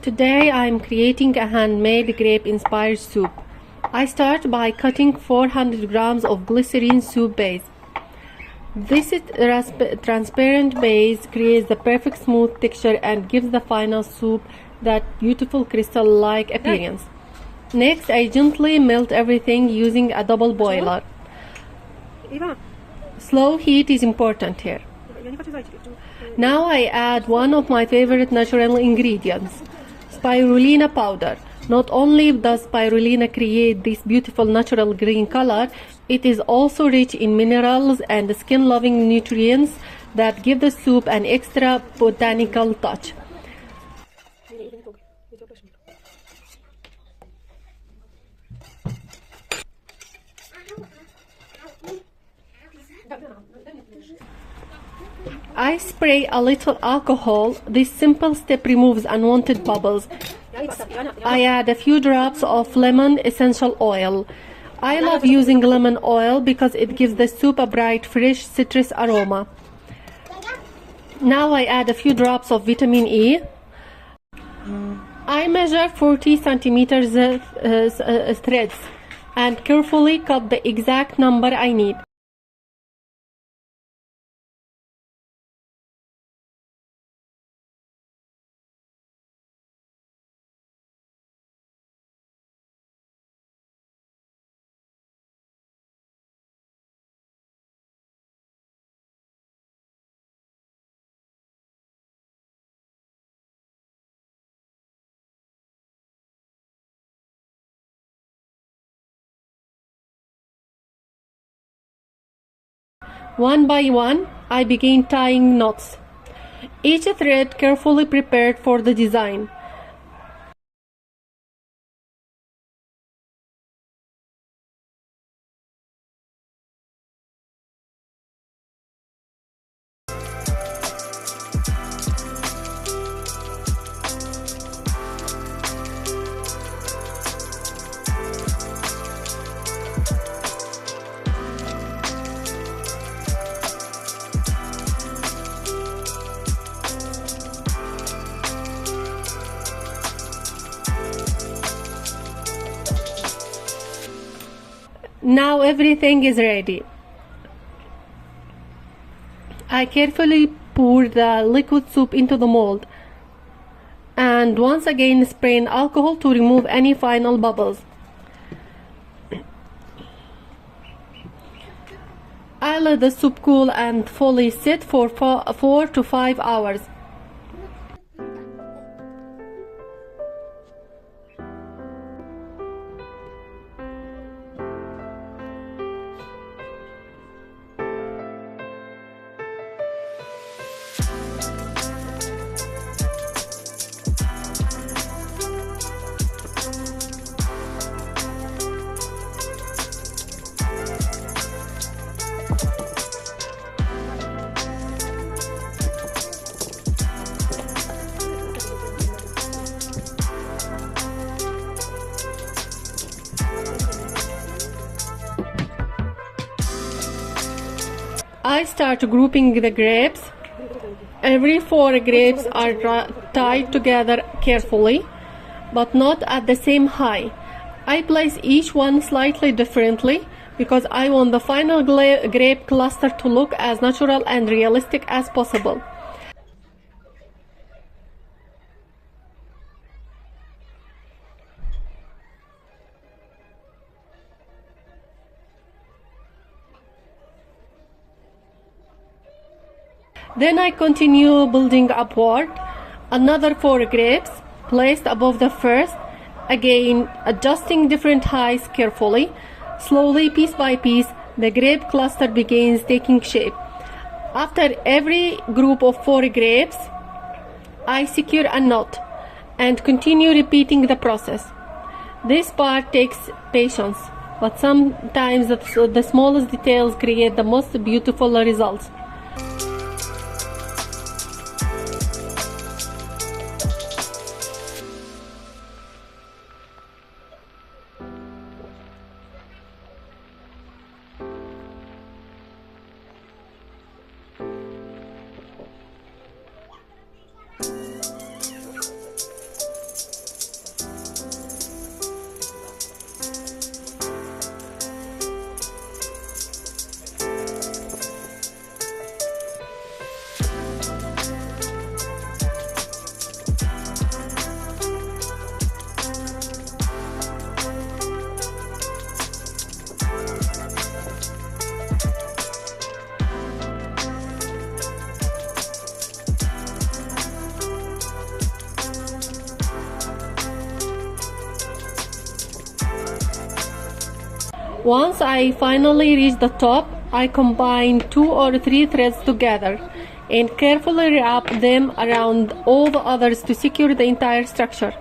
Today I am creating a handmade grape-inspired soup. I start by cutting 400 grams of glycerin soup base. This transparent base creates the perfect smooth texture and gives the final soup that beautiful crystal-like appearance. Next, I gently melt everything using a double boiler. Slow heat is important here. Now I add one of my favorite natural ingredients, Spirulina powder. Not only does spirulina create this beautiful natural green color, it is also rich in minerals and skin-loving nutrients that give the soup an extra botanical touch. I spray a little alcohol. This simple step removes unwanted bubbles. I add a few drops of lemon essential oil. I love using lemon oil because it gives the soup a bright, fresh citrus aroma. Now I add a few drops of vitamin E. I measure 40 centimeters threads and carefully cut the exact number I need. One by one, I begin tying knots, each thread carefully prepared for the design. Now everything is ready. I carefully pour the liquid soup into the mold and once again spray in alcohol to remove any final bubbles. I let the soup cool and fully sit for 4 to 5 hours. I start grouping the grapes. Every 4 grapes are tied together carefully, but not at the same height. I place each one slightly differently because I want the final grape cluster to look as natural and realistic as possible. Then I continue building upward. Another 4 grapes placed above the first, again adjusting different heights carefully. Slowly, piece by piece, the grape cluster begins taking shape. After every group of 4 grapes, I secure a knot and continue repeating the process. This part takes patience, but sometimes the smallest details create the most beautiful results. Once I finally reach the top, I combine 2 or 3 threads together and carefully wrap them around all the others to secure the entire structure.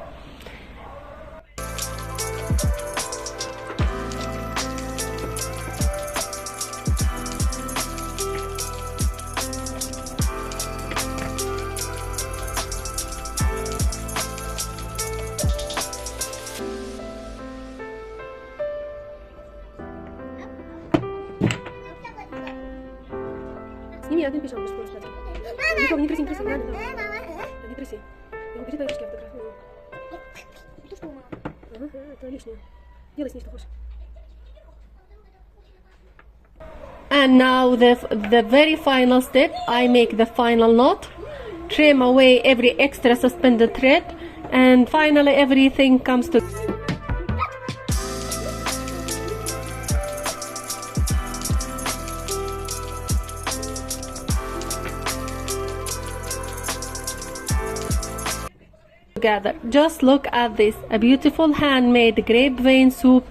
Сними один пижаму просто. Не тряси, не надо. Не тряси. Его бери, дай ручки, фотографирую. Это что, мама? Ага, это лишнее. Делай с ней, что хочешь. And now the very final step, I make the final knot, trim away every extra suspended thread, and finally everything comes to together. Just look at this, a beautiful handmade grape vein soup